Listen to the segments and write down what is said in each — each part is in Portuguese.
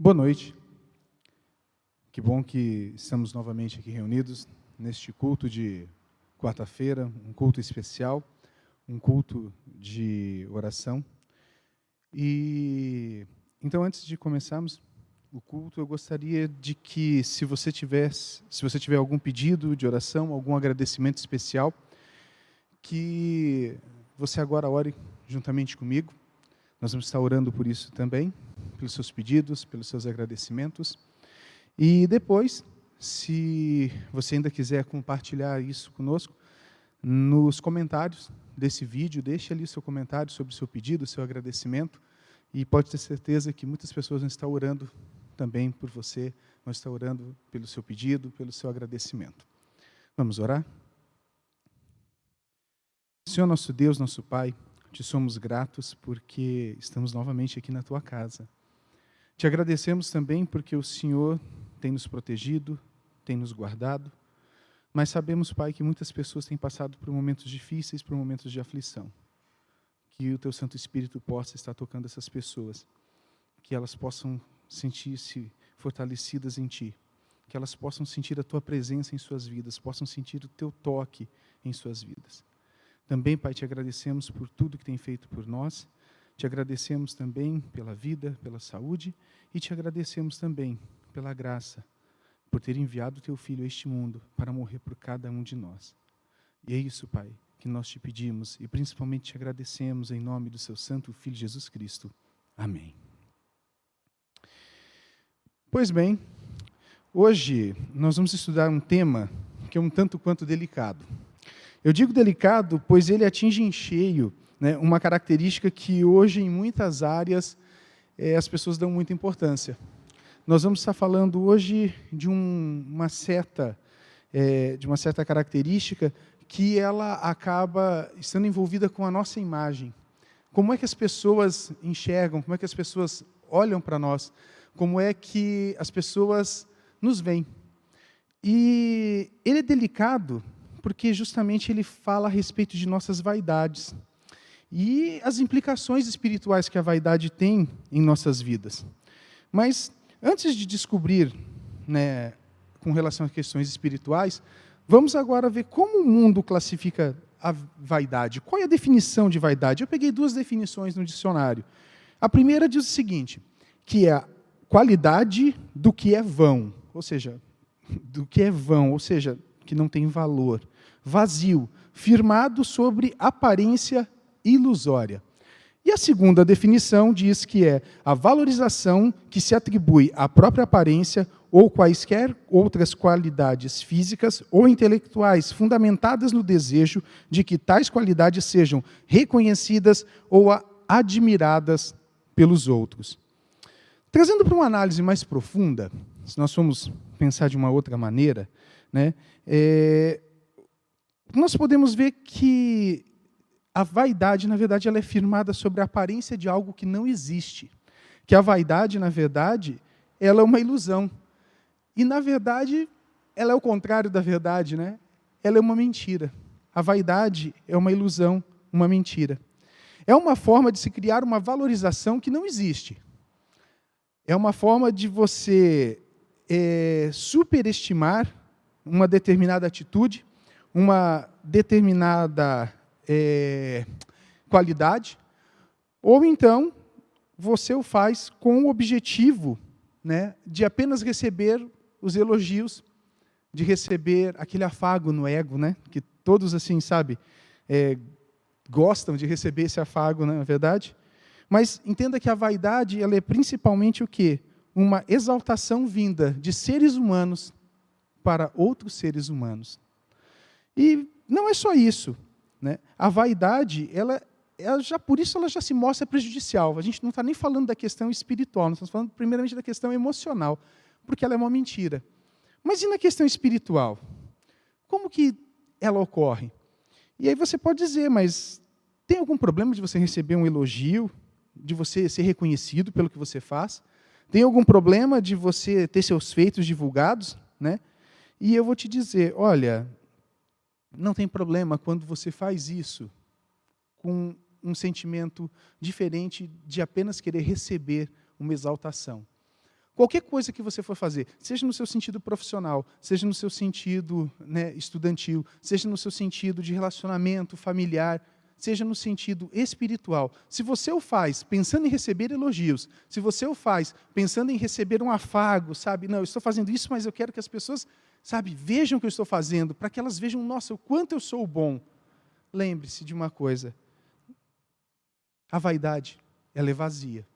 Boa noite. Que bom que estamos novamente aqui reunidos neste culto de quarta-feira, um culto especial, um culto de oração. E então, antes de começarmos o culto, eu gostaria de que, se você tiver algum pedido de oração, algum agradecimento especial, que você agora ore juntamente comigo. Nós vamos estar orando por isso também, pelos seus pedidos, pelos seus agradecimentos. E depois, se você ainda quiser compartilhar isso conosco, nos comentários desse vídeo, deixe ali o seu comentário sobre o seu pedido, o seu agradecimento, e pode ter certeza que muitas pessoas vão estar orando também por você, vão estar orando pelo seu pedido, pelo seu agradecimento. Vamos orar? Senhor nosso Deus, nosso Pai, te somos gratos porque estamos novamente aqui na Tua casa. Te agradecemos também porque o Senhor tem nos protegido, tem nos guardado, mas sabemos, Pai, que muitas pessoas têm passado por momentos difíceis, por momentos de aflição. Que o Teu Santo Espírito possa estar tocando essas pessoas, que elas possam sentir-se fortalecidas em Ti, que elas possam sentir a Tua presença em suas vidas, possam sentir o Teu toque em suas vidas. Também, Pai, te agradecemos por tudo que tem feito por nós, te agradecemos também pela vida, pela saúde, e te agradecemos também pela graça, por ter enviado o Teu Filho a este mundo para morrer por cada um de nós. E é isso, Pai, que nós te pedimos e principalmente te agradecemos em nome do Seu Santo Filho Jesus Cristo. Amém. Pois bem, hoje nós vamos estudar um tema que é um tanto quanto delicado. Eu digo delicado, pois ele atinge em cheio, né, uma característica que hoje em muitas áreas as pessoas dão muita importância. Nós vamos estar falando hoje de uma certa característica que ela acaba estando envolvida com a nossa imagem. Como é que as pessoas enxergam, como é que as pessoas olham para nós, como é que as pessoas nos veem. E ele é delicado porque justamente ele fala a respeito de nossas vaidades e as implicações espirituais que a vaidade tem em nossas vidas. Mas, antes de descobrir, né, com relação a questões espirituais, vamos agora ver como o mundo classifica a vaidade. Qual é a definição de vaidade? Eu peguei duas definições no dicionário. A primeira diz o seguinte, que é a qualidade do que é vão, ou seja, que não tem valor, vazio, firmado sobre aparência ilusória. E a segunda definição diz que é a valorização que se atribui à própria aparência ou quaisquer outras qualidades físicas ou intelectuais fundamentadas no desejo de que tais qualidades sejam reconhecidas ou admiradas pelos outros. Trazendo para uma análise mais profunda, se nós formos pensar de uma outra maneira, né, nós podemos ver que a vaidade, na verdade, ela é firmada sobre a aparência de algo que não existe. Que a vaidade, na verdade, ela é uma ilusão. E, na verdade, ela é o contrário da verdade, né? Ela é uma mentira. A vaidade é uma ilusão, uma mentira. É uma forma de se criar uma valorização que não existe. É uma forma de você superestimar uma determinada atitude, uma determinada qualidade, ou então você o faz com o objetivo, né, de apenas receber os elogios, de receber aquele afago no ego, né, que todos assim, sabe, gostam de receber esse afago, né, na verdade. Mas entenda que a vaidade, ela é principalmente o quê? Uma exaltação vinda de seres humanos para outros seres humanos. E não é só isso, né? A vaidade, por isso ela já se mostra prejudicial. A gente não está nem falando da questão espiritual, nós estamos falando primeiramente da questão emocional, porque ela é uma mentira. Mas e na questão espiritual? Como que ela ocorre? E aí você pode dizer, mas tem algum problema de você receber um elogio, de você ser reconhecido pelo que você faz? Tem algum problema de você ter seus feitos divulgados, né? E eu vou te dizer, olha, não tem problema quando você faz isso com um sentimento diferente de apenas querer receber uma exaltação. Qualquer coisa que você for fazer, seja no seu sentido profissional, seja no seu sentido, né, estudantil, seja no seu sentido de relacionamento familiar, seja no sentido espiritual. Se você o faz pensando em receber elogios, se você o faz pensando em receber um afago, sabe? Não, eu estou fazendo isso, mas eu quero que as pessoas, sabe, vejam o que eu estou fazendo, para que elas vejam, nossa, o quanto eu sou bom. Lembre-se de uma coisa, a vaidade, ela é vazia.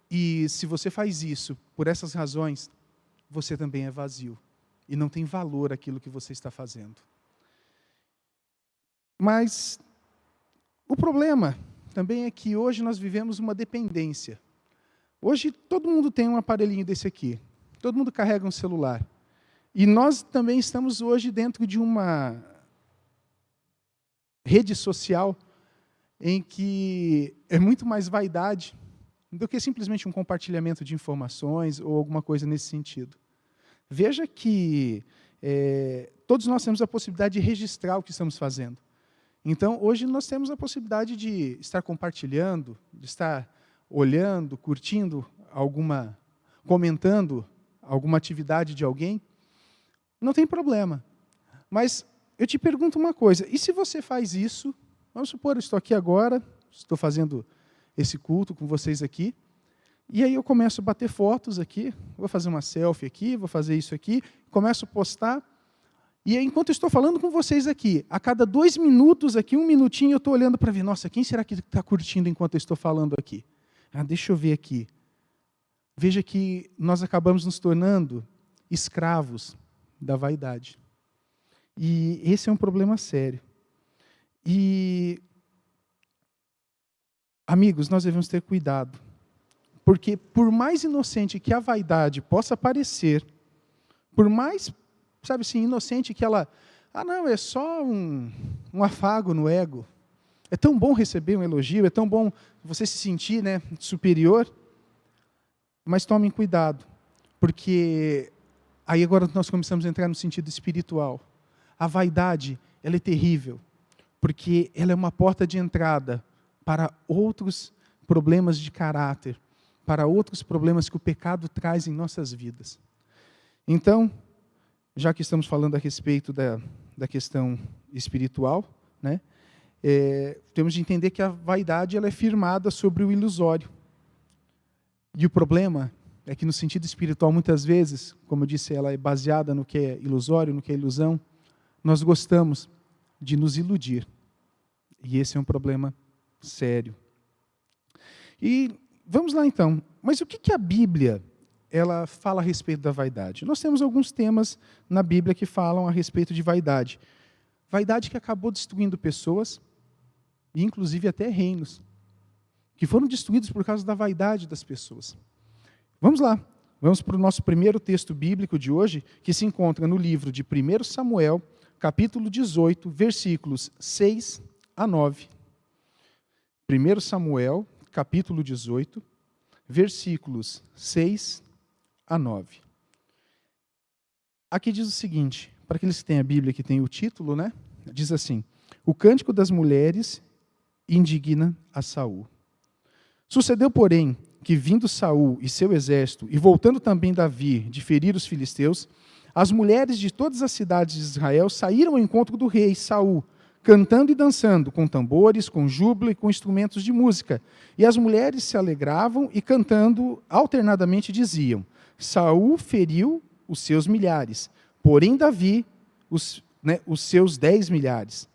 E se você faz isso por essas razões, você também é vazio. E não tem valor aquilo que você está fazendo. Mas o problema também é que hoje nós vivemos uma dependência. Hoje todo mundo tem um aparelhinho desse aqui. Todo mundo carrega um celular. E nós também estamos hoje dentro de uma rede social em que é muito mais vaidade do que simplesmente um compartilhamento de informações ou alguma coisa nesse sentido. Veja que todos nós temos a possibilidade de registrar o que estamos fazendo. Então, hoje nós temos a possibilidade de estar compartilhando, de estar olhando, curtindo comentando alguma atividade de alguém. Não tem problema. Mas eu te pergunto uma coisa, e se você faz isso, vamos supor, eu estou aqui agora, estou fazendo esse culto com vocês aqui, e aí eu começo a bater fotos aqui, vou fazer uma selfie aqui, vou fazer isso aqui, começo a postar, e aí, enquanto eu estou falando com vocês aqui, a cada 2 minutos aqui, 1 minutinho, eu estou olhando para ver, nossa, quem será que está curtindo enquanto eu estou falando aqui? Deixa eu ver aqui. Veja que nós acabamos nos tornando escravos da vaidade. E esse é um problema sério. E, amigos, nós devemos ter cuidado. Porque por mais inocente que a vaidade possa parecer, por mais, sabe assim, inocente que ela... não, é só um afago no ego. É tão bom receber um elogio, é tão bom você se sentir, né, superior. Mas tomem cuidado, porque aí agora nós começamos a entrar no sentido espiritual. A vaidade, ela é terrível, porque ela é uma porta de entrada para outros problemas de caráter, para outros problemas que o pecado traz em nossas vidas. Então, já que estamos falando a respeito da questão espiritual, né, temos de entender que a vaidade ela é firmada sobre o ilusório. E o problema é que no sentido espiritual, muitas vezes, como eu disse, ela é baseada no que é ilusório, no que é ilusão, nós gostamos de nos iludir. E esse é um problema sério. E vamos lá então. Mas o que a Bíblia ela fala a respeito da vaidade? Nós temos alguns temas na Bíblia que falam a respeito de vaidade. Vaidade que acabou destruindo pessoas, e inclusive até reinos, que foram destruídos por causa da vaidade das pessoas. Vamos lá. Vamos para o nosso primeiro texto bíblico de hoje, que se encontra no livro de 1 Samuel, capítulo 18, versículos 6 a 9. 1 Samuel, capítulo 18, versículos 6 a 9. Aqui diz o seguinte, para aqueles que têm a Bíblia, que tem o título, né? Diz assim: o cântico das mulheres indigna a Saul. Sucedeu, porém, que vindo Saul e seu exército, e voltando também Davi de ferir os filisteus, as mulheres de todas as cidades de Israel saíram ao encontro do rei Saul, cantando e dançando, com tambores, com júbilo e com instrumentos de música. E as mulheres se alegravam e cantando alternadamente diziam: Saul feriu os seus milhares, porém Davi os seus 10 milhares.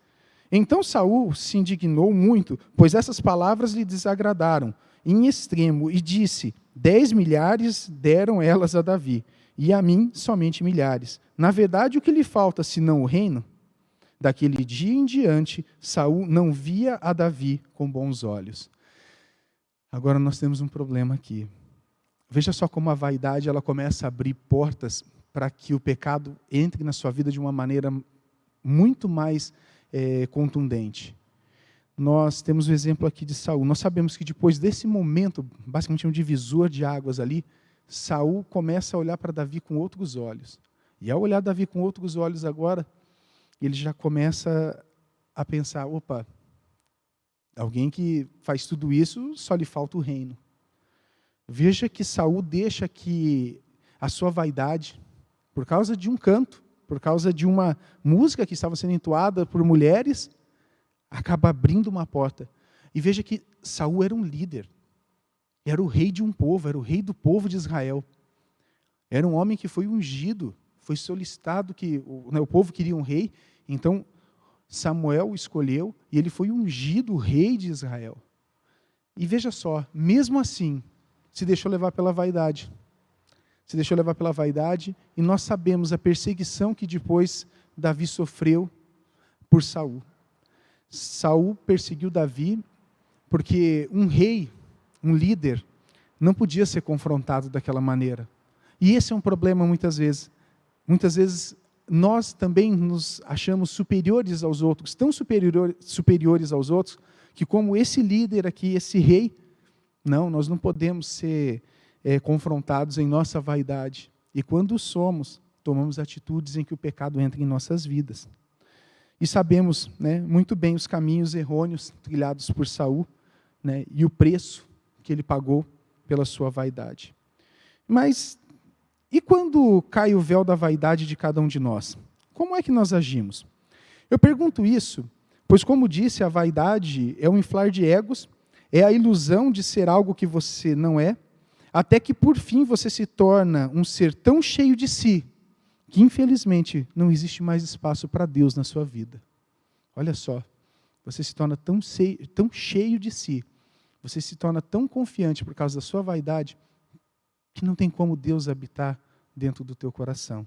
Então Saul se indignou muito, pois essas palavras lhe desagradaram em extremo, e disse: 10 milhares deram elas a Davi, e a mim somente milhares. Na verdade, o que lhe falta, senão o reino? Daquele dia em diante, Saul não via a Davi com bons olhos. Agora nós temos um problema aqui. Veja só como a vaidade ela começa a abrir portas para que o pecado entre na sua vida de uma maneira muito mais contundente. Nós temos o exemplo aqui de Saul. Nós sabemos que depois desse momento, basicamente um divisor de águas ali, Saul começa a olhar para Davi com outros olhos. E ao olhar Davi com outros olhos agora, ele já começa a pensar, opa, alguém que faz tudo isso, só lhe falta o reino. Veja que Saul deixa que a sua vaidade, por causa de um canto, por causa de uma música que estava sendo entoada por mulheres, acaba abrindo uma porta. E veja que Saul era um líder, era o rei de um povo, era o rei do povo de Israel. Era um homem que foi ungido, foi solicitado que o povo queria um rei, então Samuel o escolheu e ele foi ungido rei de Israel. E veja só, mesmo assim, se deixou levar pela vaidade. Se deixou levar pela vaidade, e nós sabemos a perseguição que depois Davi sofreu por Saul. Saul perseguiu Davi porque um rei, um líder, não podia ser confrontado daquela maneira. E esse é um problema muitas vezes. Muitas vezes nós também nos achamos superiores aos outros, tão superiores aos outros, que como esse líder aqui, esse rei, não, nós não podemos ser confrontados em nossa vaidade. E quando somos, tomamos atitudes em que o pecado entra em nossas vidas. E sabemos, né, muito bem os caminhos errôneos trilhados por Saul, né, e o preço que ele pagou pela sua vaidade. Mas, e quando cai o véu da vaidade de cada um de nós? Como é que nós agimos? Eu pergunto isso, pois como disse, a vaidade é um inflar de egos, é a ilusão de ser algo que você não é, até que por fim você se torna um ser tão cheio de si, que infelizmente não existe mais espaço para Deus na sua vida. Olha só, você se torna tão cheio de si, você se torna tão confiante por causa da sua vaidade, que não tem como Deus habitar dentro do teu coração.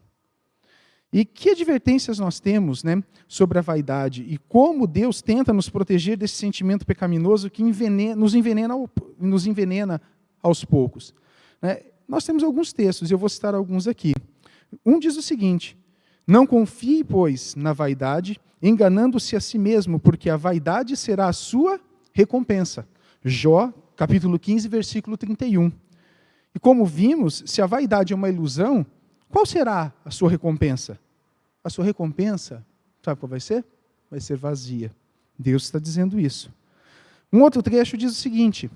E que advertências nós temos, né, sobre a vaidade e como Deus tenta nos proteger desse sentimento pecaminoso que nos envenena aos poucos. Né? Nós temos alguns textos, eu vou citar alguns aqui. Um diz o seguinte: não confie, pois, na vaidade, enganando-se a si mesmo, porque a vaidade será a sua recompensa. Jó, capítulo 15, versículo 31. E como vimos, se a vaidade é uma ilusão, qual será a sua recompensa? A sua recompensa, sabe qual vai ser? Vai ser vazia. Deus está dizendo isso. Um outro trecho diz o seguinte: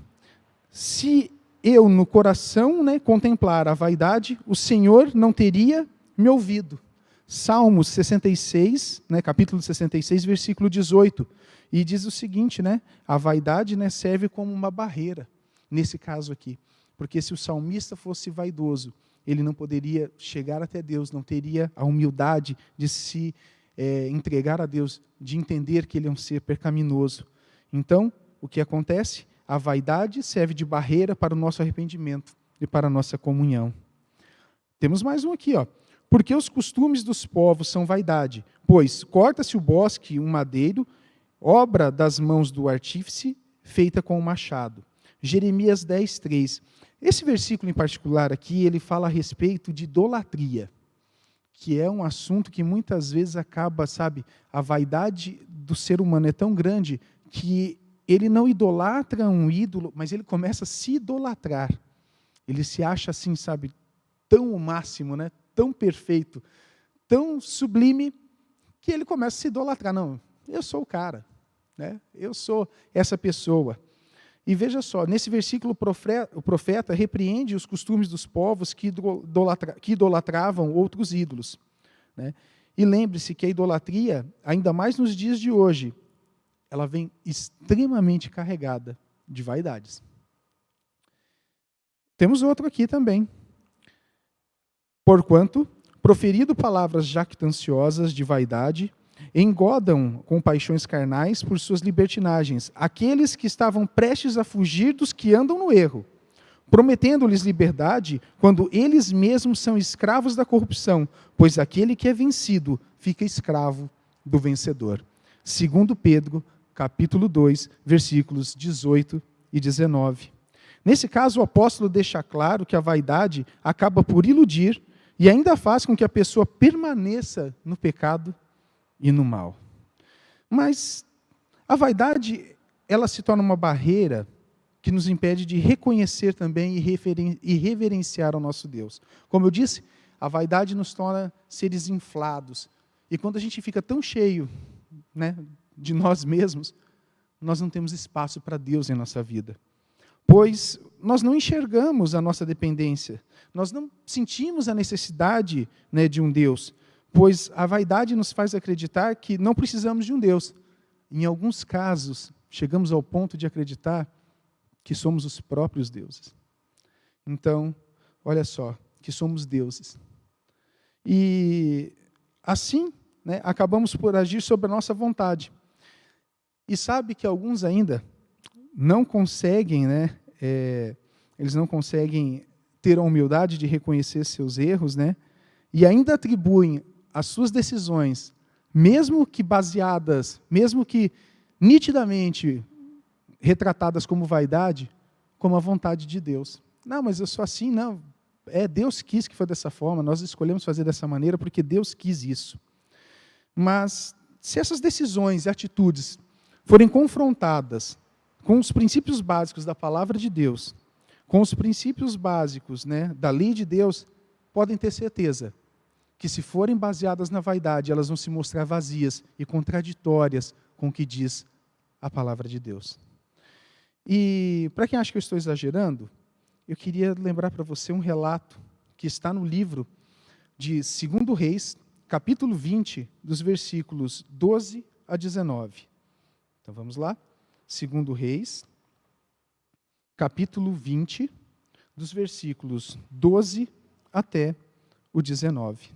se eu no coração, né, contemplar a vaidade, o Senhor não teria me ouvido. Salmos 66, né, capítulo 66, versículo 18. E diz o seguinte, né, a vaidade, né, serve como uma barreira, nesse caso aqui. Porque se o salmista fosse vaidoso, ele não poderia chegar até Deus, não teria a humildade de se entregar a Deus, de entender que ele é um ser pecaminoso. Então, o que acontece? A vaidade serve de barreira para o nosso arrependimento e para a nossa comunhão. Temos mais um aqui, ó. Porque os costumes dos povos são vaidade, pois corta-se o bosque, um madeiro, obra das mãos do artífice, feita com o machado. Jeremias 10, 3. Esse versículo em particular aqui, ele fala a respeito de idolatria, que é um assunto que muitas vezes acaba, sabe, a vaidade do ser humano é tão grande que ele não idolatra um ídolo, mas ele começa a se idolatrar. Ele se acha assim, sabe, tão o máximo, né, tão perfeito, tão sublime, que ele começa a se idolatrar. Não, eu sou o cara, né, eu sou essa pessoa. E veja só, nesse versículo o profeta repreende os costumes dos povos que idolatravam outros ídolos. Né? E lembre-se que a idolatria, ainda mais nos dias de hoje, ela vem extremamente carregada de vaidades. Temos outro aqui também. Porquanto, proferido palavras jactanciosas de vaidade, engodam com paixões carnais por suas libertinagens aqueles que estavam prestes a fugir dos que andam no erro, prometendo-lhes liberdade quando eles mesmos são escravos da corrupção, pois aquele que é vencido fica escravo do vencedor. 2 Pedro, capítulo 2, versículos 18 e 19. Nesse caso, o apóstolo deixa claro que a vaidade acaba por iludir e ainda faz com que a pessoa permaneça no pecado e no mal. Mas a vaidade, ela se torna uma barreira que nos impede de reconhecer também e reverenciar ao nosso Deus. Como eu disse, a vaidade nos torna seres inflados. E quando a gente fica tão cheio, né, de nós mesmos, nós não temos espaço para Deus em nossa vida. pois nós não enxergamos a nossa dependência, nós não sentimos a necessidade, né, de um Deus, pois a vaidade nos faz acreditar que não precisamos de um Deus. Em alguns casos, chegamos ao ponto de acreditar que somos os próprios deuses. Então, olha só, que somos deuses. E assim, né, acabamos por agir sobre a nossa vontade. E sabe que alguns ainda não conseguem, né, eles não conseguem ter a humildade de reconhecer seus erros, né, e ainda atribuem as suas decisões, mesmo que baseadas, mesmo que nitidamente retratadas como vaidade, como a vontade de Deus. Não, mas eu sou assim, não. Deus quis que foi dessa forma, nós escolhemos fazer dessa maneira porque Deus quis isso. Mas, se essas decisões e atitudes forem confrontadas com os princípios básicos da palavra de Deus, com os princípios básicos, né, da lei de Deus, podem ter certeza que, se forem baseadas na vaidade, elas vão se mostrar vazias e contraditórias com o que diz a palavra de Deus. E, para quem acha que eu estou exagerando, eu queria lembrar para você um relato que está no livro de 2 Reis, capítulo 20, dos versículos 12 a 19. Então vamos lá. 2 Reis, capítulo 20, dos versículos 12 até o 19.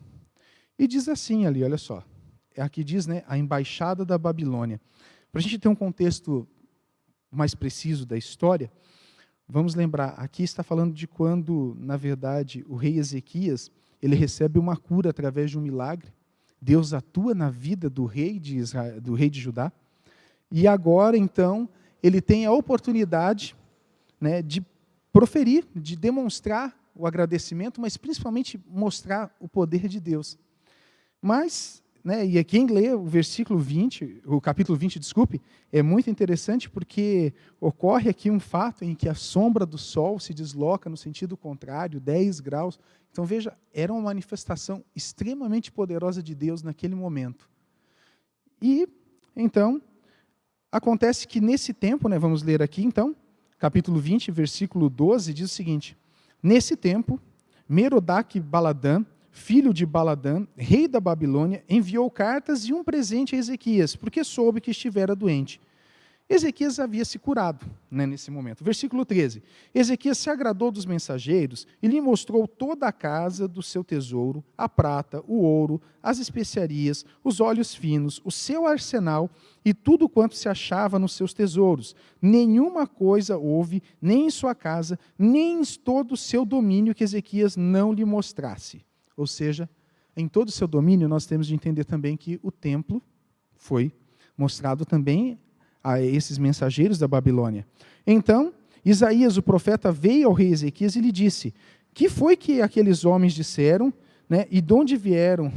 E diz assim ali, olha só. Aqui diz, né, a embaixada da Babilônia. Para a gente ter um contexto mais preciso da história, vamos lembrar, aqui está falando de quando, na verdade, o rei Ezequias, ele recebe uma cura através de um milagre. Deus atua na vida do rei de Israel, do rei de Judá. E agora, então, ele tem a oportunidade, né, de proferir, de demonstrar o agradecimento, mas principalmente mostrar o poder de Deus. Mas, né, e quem lê o versículo 20, o capítulo 20, desculpe, é muito interessante porque ocorre aqui um fato em que a sombra do sol se desloca no sentido contrário, 10 graus. Então, veja, era uma manifestação extremamente poderosa de Deus naquele momento. E, então, acontece que nesse tempo, né, vamos ler aqui então, capítulo 20, versículo 12, diz o seguinte: nesse tempo, Merodach-Baladã, filho de Baladã, rei da Babilônia, enviou cartas e um presente a Ezequias, porque soube que estivera doente. Ezequias havia se curado, né, nesse momento. Versículo 13. Ezequias se agradou dos mensageiros e lhe mostrou toda a casa do seu tesouro, a prata, o ouro, as especiarias, os óleos finos, o seu arsenal e tudo quanto se achava nos seus tesouros. Nenhuma coisa houve, nem em sua casa, nem em todo o seu domínio que Ezequias não lhe mostrasse. Ou seja, em todo o seu domínio, nós temos de entender também que o templo foi mostrado também a esses mensageiros da Babilônia. Então, Isaías, o profeta, veio ao rei Ezequias e lhe disse: que foi que aqueles homens disseram, né, e de onde vieram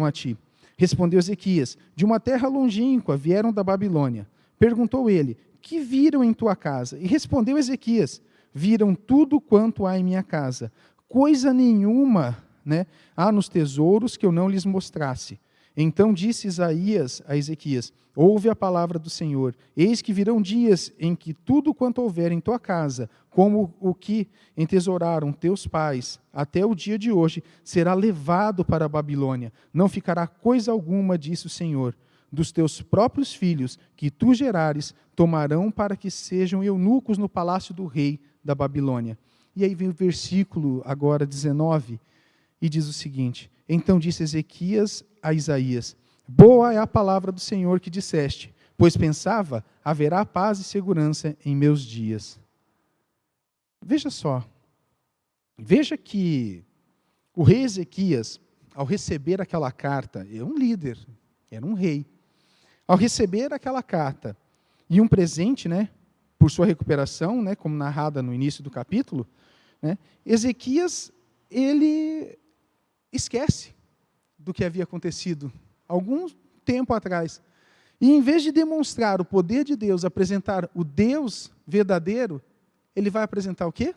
a ti? Respondeu Ezequias: de uma terra longínqua, vieram da Babilônia. Perguntou ele: que viram em tua casa? E respondeu Ezequias: viram tudo quanto há em minha casa. Coisa nenhuma, né, há nos tesouros que eu não lhes mostrasse. Então disse Isaías a Ezequias: ouve a palavra do Senhor. Eis que virão dias em que tudo quanto houver em tua casa, como o que entesouraram teus pais até o dia de hoje, será levado para a Babilônia. Não ficará coisa alguma, disse o Senhor. Dos teus próprios filhos, que tu gerares, tomarão para que sejam eunucos no palácio do rei da Babilônia. E aí vem o versículo agora 19, e diz o seguinte: então disse Ezequias a Isaías: boa é a palavra do Senhor que disseste, pois pensava, haverá paz e segurança em meus dias. Veja só, veja que o rei Ezequias, ao receber aquela carta, é um líder, era um rei. Ao receber aquela carta e um presente, né, por sua recuperação, né, como narrada no início do capítulo, né, Ezequias, ele esquece do que havia acontecido algum tempo atrás. E em vez de demonstrar o poder de Deus, apresentar o Deus verdadeiro, ele vai apresentar o quê?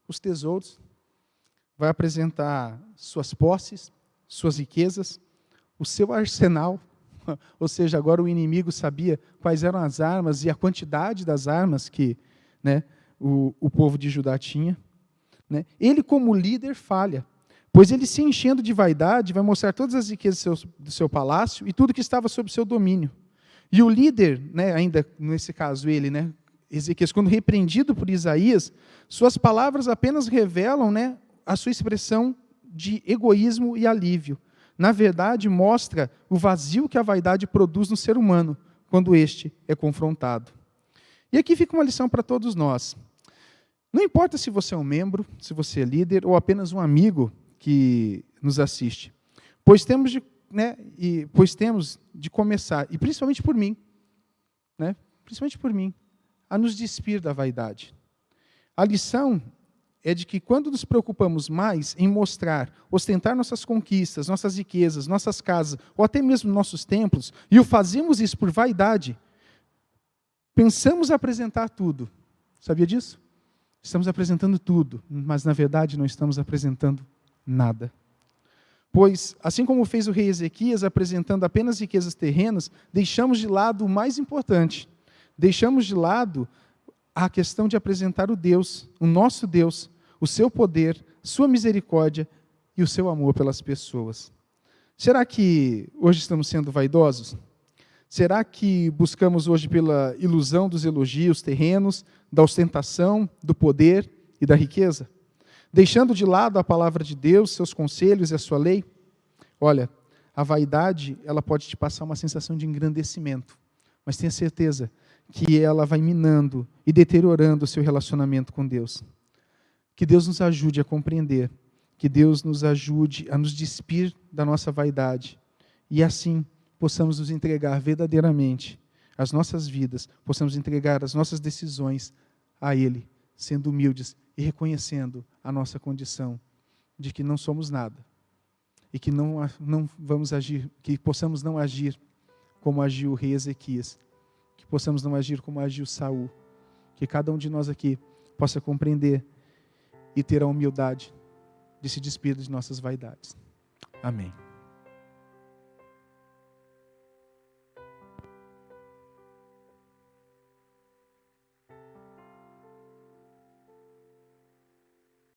Os tesouros. Vai apresentar suas posses, suas riquezas, o seu arsenal. Ou seja, agora o inimigo sabia quais eram as armas e a quantidade das armas que, né, o povo de Judá tinha. Né? Ele, como líder, falha, pois ele, se enchendo de vaidade, vai mostrar todas as riquezas do seu palácio e tudo que estava sob seu domínio. E o líder, né, ainda nesse caso ele, né, Ezequias, quando repreendido por Isaías, suas palavras apenas revelam, né, a sua expressão de egoísmo e alívio. Na verdade, mostra o vazio que a vaidade produz no ser humano, quando este é confrontado. E aqui fica uma lição para todos nós. Não importa se você é um membro, se você é líder, ou apenas um amigo que nos assiste, pois temos de começar, e principalmente por mim, né, a nos despir da vaidade. A lição é de que quando nos preocupamos mais em mostrar, ostentar nossas conquistas, nossas riquezas, nossas casas, ou até mesmo nossos templos, e o fazemos isso por vaidade, pensamos apresentar tudo. Sabia disso? Estamos apresentando tudo, mas na verdade não estamos apresentando nada. Pois, assim como fez o rei Ezequias, apresentando apenas riquezas terrenas, deixamos de lado o mais importante. Deixamos de lado a questão de apresentar o Deus, o nosso Deus, o seu poder, sua misericórdia e o seu amor pelas pessoas. Será que hoje estamos sendo vaidosos? Será que buscamos hoje pela ilusão dos elogios terrenos, da ostentação, do poder e da riqueza? Deixando de lado a palavra de Deus, seus conselhos e a sua lei? Olha, a vaidade, ela pode te passar uma sensação de engrandecimento, mas tenha certeza que ela vai minando e deteriorando o seu relacionamento com Deus. Que Deus nos ajude a compreender, que Deus nos ajude a nos despir da nossa vaidade e assim possamos nos entregar verdadeiramente as nossas vidas, possamos entregar as nossas decisões a Ele, sendo humildes e reconhecendo a nossa condição de que não somos nada e que não vamos agir, que possamos não agir como agiu o rei Ezequias, que possamos não agir como agiu Saul, que cada um de nós aqui possa compreender e ter a humildade de se despir de nossas vaidades. Amém.